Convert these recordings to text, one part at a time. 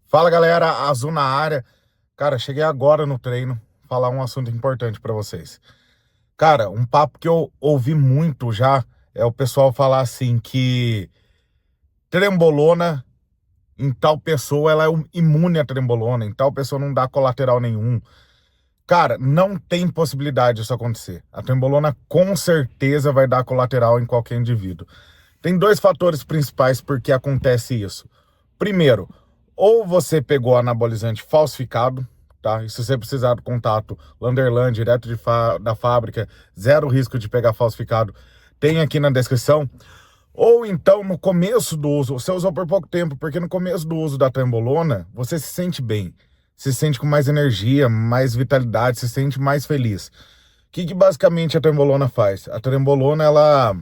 Fala galera, Azul na área. Cara, cheguei agora no treino, falar um assunto importante pra vocês. Cara, um papo que eu ouvi muito já é o pessoal falar assim que trembolona em tal pessoa ela é imune à trembolona, em tal pessoa não dá colateral nenhum. Cara, não tem possibilidade disso acontecer. A trembolona com certeza vai dar colateral em qualquer indivíduo. Tem dois fatores principais por que acontece isso. Primeiro, ou você pegou anabolizante falsificado, tá? E se você precisar do contato Landerland, direto da fábrica, zero risco de pegar falsificado, tem aqui na descrição. Ou então, no começo do uso, você usou por pouco tempo, porque no começo do uso da trembolona, você se sente bem, se sente com mais energia, mais vitalidade, se sente mais feliz. O que basicamente a trembolona faz? A trembolona, ela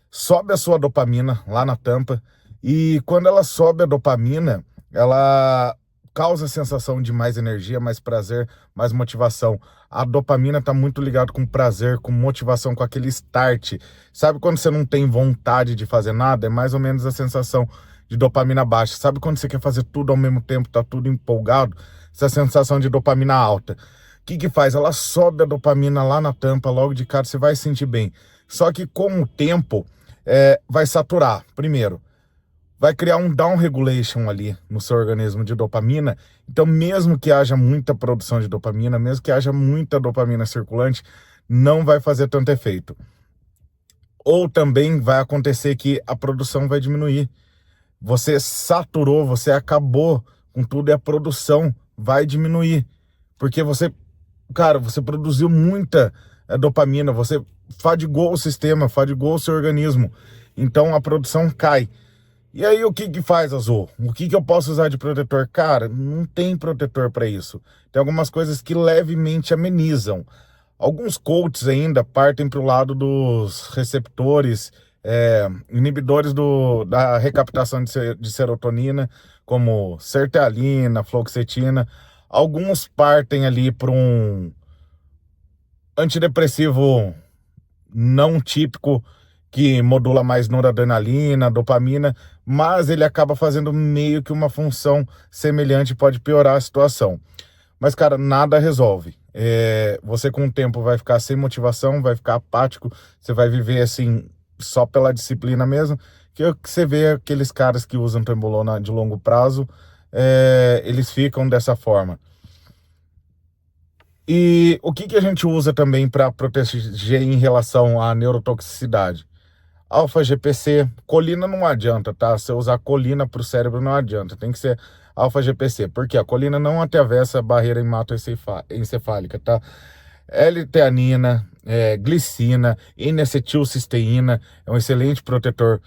sobe a sua dopamina lá na tampa, e quando ela sobe a dopamina, ela causa a sensação de mais energia, mais prazer, mais motivação. A dopamina está muito ligada com prazer, com motivação, com aquele start. Sabe quando você não tem vontade de fazer nada? É mais ou menos a sensação de dopamina baixa. Sabe quando você quer fazer tudo ao mesmo tempo, tá tudo empolgado? Essa sensação de dopamina alta. O que faz? Ela sobe a dopamina lá na tampa, logo de cara você vai se sentir bem. Só que com o tempo, vai saturar. Primeiro, vai criar um down regulation ali no seu organismo de dopamina. Então, mesmo que haja muita produção de dopamina, mesmo que haja muita dopamina circulante, não vai fazer tanto efeito. Ou também vai acontecer que a produção vai diminuir. Você saturou, você acabou com tudo e a produção vai diminuir. Porque você produziu muita dopamina, você fadigou o sistema, fadigou o seu organismo. Então a produção cai. E aí o que faz, Azul? O que eu posso usar de protetor? Cara, não tem protetor para isso. Tem algumas coisas que levemente amenizam. Alguns coaches ainda partem para o lado dos receptores, inibidores da recaptação de serotonina, como sertralina, fluoxetina. Alguns partem ali para um antidepressivo não típico, que modula mais noradrenalina, dopamina, mas ele acaba fazendo meio que uma função semelhante, pode piorar a situação. Mas, cara, nada resolve. Você com o tempo vai ficar sem motivação, vai ficar apático, você vai viver assim, só pela disciplina mesmo, que é o que você vê aqueles caras que usam trembolona de longo prazo, eles ficam dessa forma. E o que a gente usa também para proteger em relação à neurotoxicidade? Alfa-GPC, colina não adianta, tá? Se eu usar colina para o cérebro não adianta, tem que ser alfa-GPC, porque a colina não atravessa a barreira hematoencefálica, tá? L-teanina, glicina, N-acetilcisteína, é um excelente protetor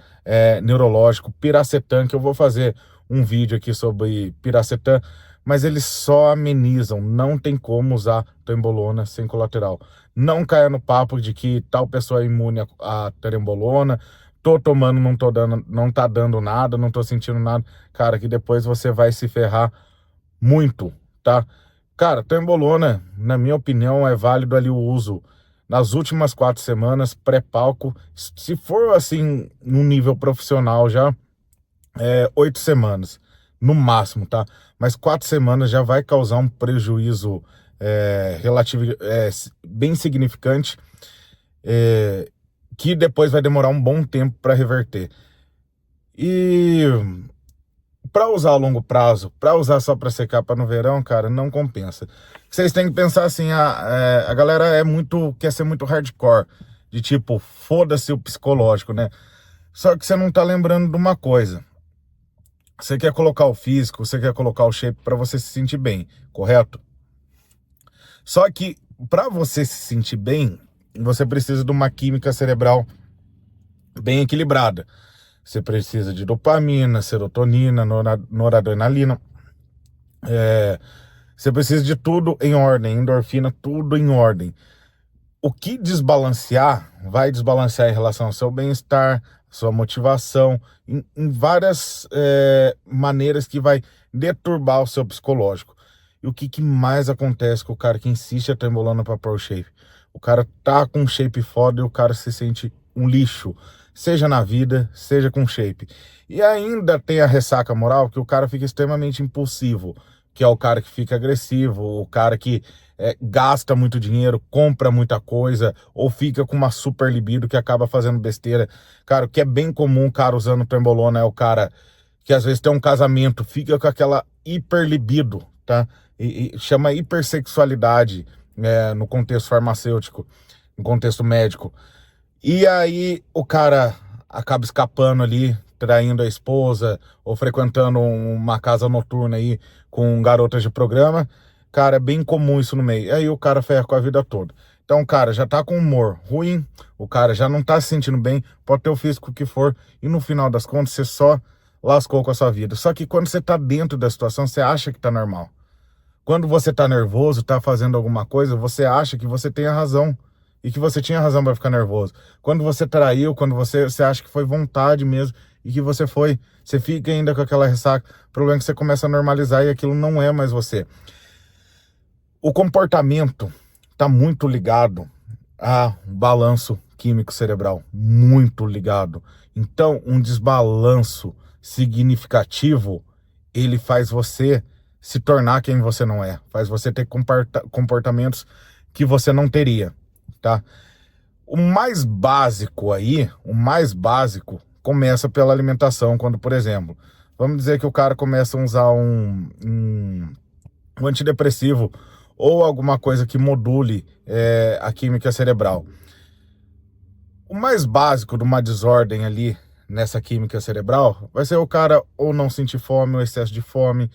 neurológico. Piracetam, que eu vou fazer um vídeo aqui sobre piracetam, mas eles só amenizam, não tem como usar trembolona sem colateral. Não caia no papo de que tal pessoa é imune à trembolona, tô tomando, não tô dando, não tá dando nada, não tô sentindo nada. Cara, que depois você vai se ferrar muito, tá? Cara, trembolona, na minha opinião, é válido ali o uso nas últimas 4 semanas, pré-palco. Se for assim, num nível profissional já, 8 semanas, no máximo, tá? Mas 4 semanas já vai causar um prejuízo relativo, bem significante, que depois vai demorar um bom tempo para reverter. E para usar a longo prazo, para usar só para secar para no verão, cara, não compensa. Vocês têm que pensar assim, a galera quer ser muito hardcore, de tipo, foda-se o psicológico, né? Só que você não tá lembrando de uma coisa. Você quer colocar o físico, você quer colocar o shape para você se sentir bem, correto? Só que para você se sentir bem, você precisa de uma química cerebral bem equilibrada. Você precisa de dopamina, serotonina, noradrenalina. Você precisa de tudo em ordem, endorfina, tudo em ordem. O que desbalancear, vai desbalancear em relação ao seu bem-estar, sua motivação, em várias maneiras que vai deturbar o seu psicológico. E o que mais acontece com o cara que insiste a trembolona para pôr o shape? O cara tá com um shape foda e o cara se sente um lixo, seja na vida, seja com shape. E ainda tem a ressaca moral, que o cara fica extremamente impulsivo, que é o cara que fica agressivo, o cara que gasta muito dinheiro, compra muita coisa, ou fica com uma super libido que acaba fazendo besteira. Cara, o que é bem comum o cara usando trembolona é o cara que às vezes tem um casamento, fica com aquela hiper libido, tá? E chama hipersexualidade no contexto farmacêutico, no contexto médico. E aí o cara acaba escapando ali, traindo a esposa, ou frequentando uma casa noturna aí com garotas de programa. Cara, é bem comum isso no meio. E aí o cara ferra com a vida toda. Então o cara já tá com humor ruim, o cara já não tá se sentindo bem, pode ter o físico que for, e no final das contas você só lascou com a sua vida. Só que quando você tá dentro da situação, você acha que tá normal. Quando você tá nervoso, tá fazendo alguma coisa, você acha que você tem a razão. E que você tinha razão para ficar nervoso. Quando você traiu, quando você acha que foi vontade mesmo, e que você foi, você fica ainda com aquela ressaca. O problema é que você começa a normalizar e aquilo não é mais você. O comportamento tá muito ligado a balanço químico cerebral. Muito ligado. Então, um desbalanço significativo, ele faz você se tornar quem você não é. Faz você ter comportamentos que você não teria, tá? O mais básico aí, o mais básico, começa pela alimentação. Quando, por exemplo, vamos dizer que o cara começa a usar um antidepressivo ou alguma coisa que module a química cerebral. O mais básico de uma desordem ali nessa química cerebral vai ser o cara ou não sentir fome, ou excesso de fome,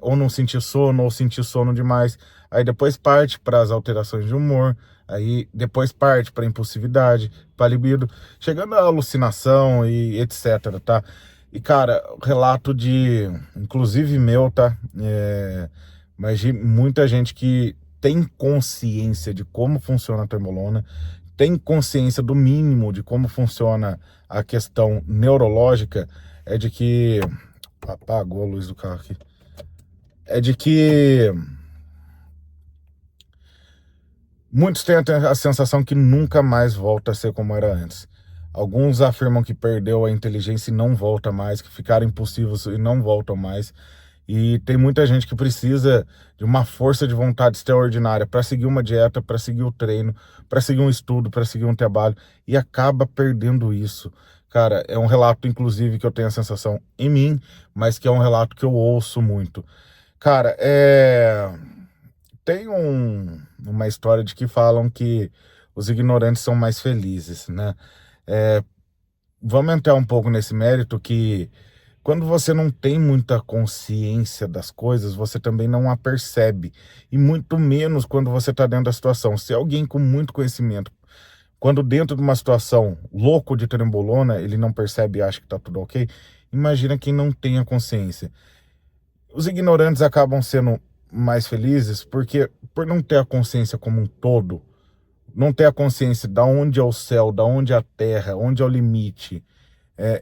ou não sentir sono, ou sentir sono demais. Aí depois parte para as alterações de humor, aí depois parte para impulsividade, para libido, chegando à alucinação e etc, tá? E cara, relato de, inclusive meu, tá? Mas de muita gente que tem consciência de como funciona a trembolona, tem consciência do mínimo de como funciona a questão neurológica, é de que... Apagou a luz do carro aqui. É de que muitos têm a sensação que nunca mais volta a ser como era antes. Alguns afirmam que perdeu a inteligência e não volta mais, que ficaram impulsivos e não voltam mais. E tem muita gente que precisa de uma força de vontade extraordinária para seguir uma dieta, para seguir o treino, para seguir um estudo, para seguir um trabalho, e acaba perdendo isso. Cara, é um relato, inclusive, que eu tenho a sensação em mim, mas que é um relato que eu ouço muito. Cara, tem uma história de que falam que os ignorantes são mais felizes, né? Vamos entrar um pouco nesse mérito que quando você não tem muita consciência das coisas, você também não a percebe. E muito menos quando você está dentro da situação. Se alguém com muito conhecimento, quando dentro de uma situação louco de trembolona, ele não percebe e acha que está tudo ok, imagina quem não tem a consciência. Os ignorantes acabam sendo mais felizes porque, por não ter a consciência como um todo, não ter a consciência da onde é o céu, da onde é a terra, onde é o limite,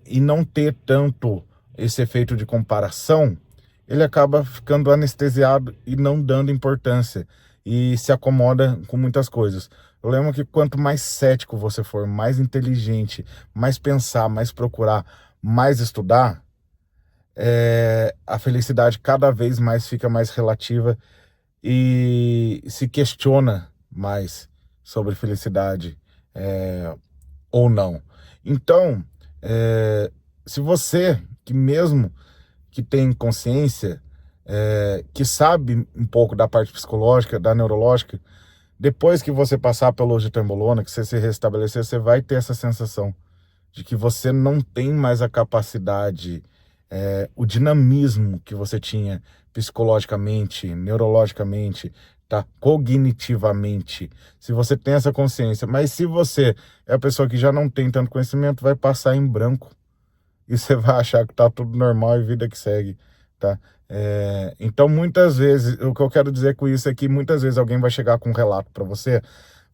e não ter tanto esse efeito de comparação, ele acaba ficando anestesiado e não dando importância e se acomoda com muitas coisas. Eu lembro que quanto mais cético você for, mais inteligente, mais pensar, mais procurar, mais estudar, a felicidade cada vez mais fica mais relativa e se questiona mais sobre felicidade ou não. Então, se você, que mesmo que tem consciência, que sabe um pouco da parte psicológica, da neurológica, depois que você passar pelo uso de trembolona, que você se restabelecer, você vai ter essa sensação de que você não tem mais a capacidade, o dinamismo que você tinha psicologicamente, neurologicamente, tá? Cognitivamente. Se você tem essa consciência, mas se você é a pessoa que já não tem tanto conhecimento, vai passar em branco e você vai achar que tá tudo normal e vida que segue, tá? Então, muitas vezes, o que eu quero dizer com isso é que muitas vezes alguém vai chegar com um relato para você,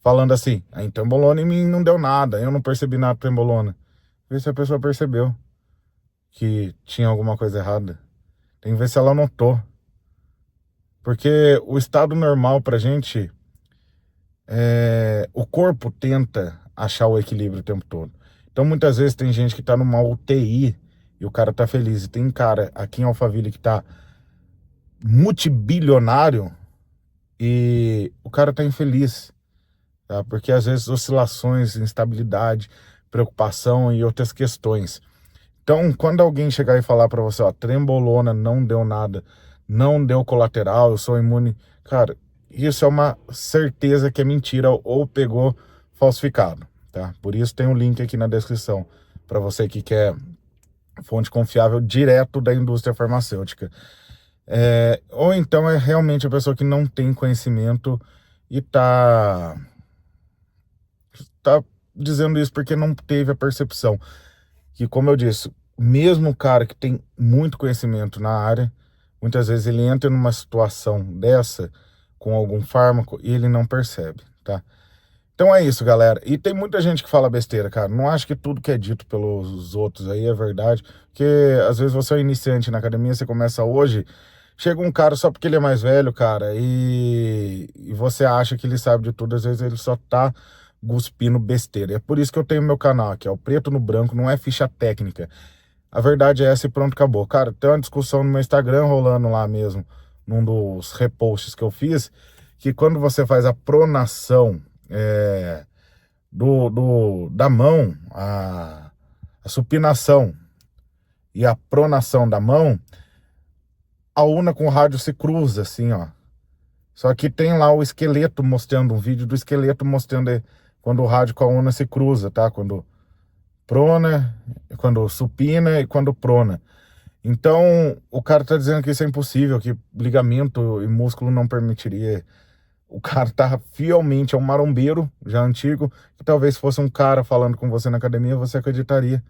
falando assim, a trembolona em mim não deu nada, eu não percebi nada de trembolona. Vê se a pessoa percebeu que tinha alguma coisa errada. Tem que ver se ela notou. Porque o estado normal pra gente, o corpo tenta achar o equilíbrio o tempo todo. Então, muitas vezes tem gente que tá numa UTI e o cara tá feliz. E tem cara aqui em Alphaville que tá multibilionário e o cara tá infeliz, tá? Porque às vezes oscilações, instabilidade, preocupação e outras questões. Então, quando alguém chegar e falar pra você, ó, trembolona, não deu nada, não deu colateral, eu sou imune, cara, isso é uma certeza que é mentira ou pegou falsificado, tá? Por isso tem um link aqui na descrição para você que quer fonte confiável direto da indústria farmacêutica. Ou então é realmente a pessoa que não tem conhecimento e tá dizendo isso porque não teve a percepção. Que, como eu disse, mesmo o cara que tem muito conhecimento na área, muitas vezes ele entra numa situação dessa com algum fármaco e ele não percebe, tá? Então é isso, galera. E tem muita gente que fala besteira, cara. Não acho que tudo que é dito pelos outros aí é verdade, porque às vezes você é iniciante na academia, você começa hoje, chega um cara só porque ele é mais velho, cara, e você acha que ele sabe de tudo, às vezes ele só tá cuspindo besteira. É por isso que eu tenho meu canal aqui, ó, o Preto no Branco, não é ficha técnica. A verdade é essa e pronto, acabou. Cara, tem uma discussão no meu Instagram rolando lá mesmo, num dos reposts que eu fiz, que quando você faz a pronação da mão, a supinação e a pronação da mão, a una com o rádio se cruza, assim, ó. Só que tem lá o esqueleto mostrando, um vídeo do esqueleto mostrando quando o rádio com a una se cruza, tá? Quando prona, quando supina e quando prona. Então, o cara tá dizendo que isso é impossível, que ligamento e músculo não permitiria. O cara tá fielmente, é um marombeiro, já antigo, que talvez fosse um cara falando com você na academia, você acreditaria.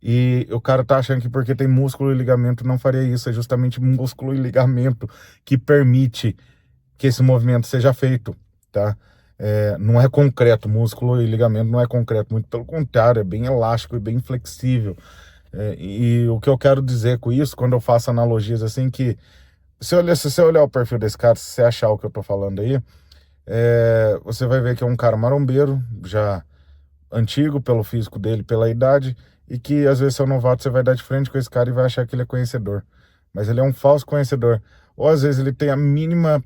E o cara tá achando que porque tem músculo e ligamento não faria isso. É justamente músculo e ligamento que permite que esse movimento seja feito, tá? Não é concreto, músculo e ligamento não é concreto, muito pelo contrário, é bem elástico e bem flexível. E o que eu quero dizer com isso, quando eu faço analogias assim, que se você olhar o perfil desse cara, se você achar o que eu tô falando aí, você vai ver que é um cara marombeiro, já antigo pelo físico dele, pela idade, e que às vezes seu novato você vai dar de frente com esse cara e vai achar que ele é conhecedor. Mas ele é um falso conhecedor. Ou às vezes ele tem a mínima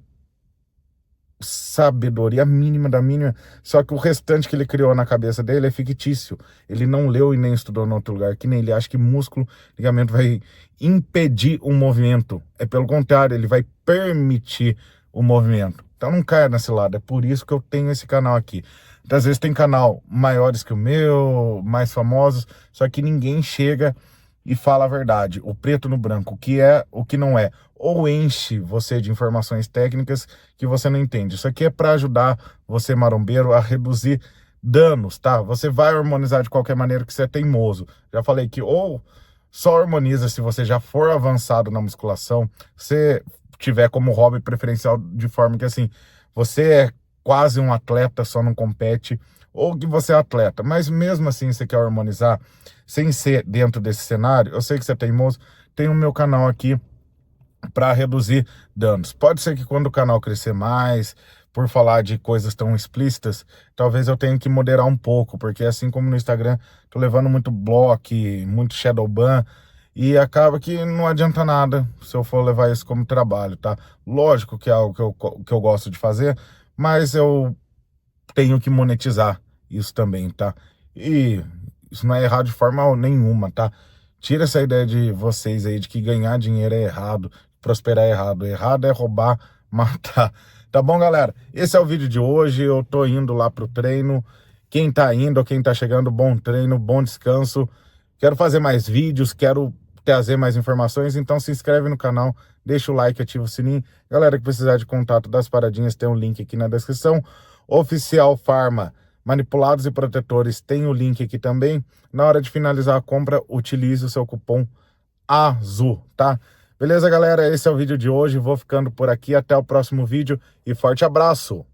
sabedoria, a mínima da mínima, só que o restante que ele criou na cabeça dele é fictício. Ele não leu e nem estudou em outro lugar, que nem ele acha que músculo, ligamento vai impedir o movimento. É pelo contrário, ele vai permitir o movimento. Então não caia nesse lado, é por isso que eu tenho esse canal aqui. Então, às vezes tem canal maiores que o meu, mais famosos, só que ninguém chega e fala a verdade, o preto no branco, o que é, o que não é, ou enche você de informações técnicas que você não entende. Isso aqui é para ajudar você, marombeiro, a reduzir danos, tá? Você vai harmonizar de qualquer maneira que você é teimoso. Já falei que ou só harmoniza se você já for avançado na musculação, se tiver como hobby preferencial de forma que assim, você é quase um atleta, só não compete, ou que você é atleta, mas mesmo assim você quer harmonizar, sem ser dentro desse cenário, eu sei que você é teimoso, tem o meu canal aqui para reduzir danos. Pode ser que quando o canal crescer mais, por falar de coisas tão explícitas, talvez eu tenha que moderar um pouco, porque assim como no Instagram, tô levando muito bloco, muito shadow ban, e acaba que não adianta nada se eu for levar isso como trabalho, tá? Lógico que é algo que eu gosto de fazer, mas eu tenho que monetizar isso também, tá? E isso não é errado de forma nenhuma, tá? Tira essa ideia de vocês aí de que ganhar dinheiro é errado, prosperar é errado. Errado é roubar, matar. Tá bom, galera? Esse é o vídeo de hoje. Eu tô indo lá pro treino. Quem tá indo ou quem tá chegando, bom treino, bom descanso. Quero fazer mais vídeos, quero trazer mais informações, então se inscreve no canal, deixa o like, ativa o sininho. Galera que precisar de contato das paradinhas, tem um link aqui na descrição. Oficial Farma, manipulados e protetores, tem o link aqui também. Na hora de finalizar a compra, utilize o seu cupom AZUL, tá? Beleza, galera? Esse é o vídeo de hoje. Vou ficando por aqui. Até o próximo vídeo e forte abraço!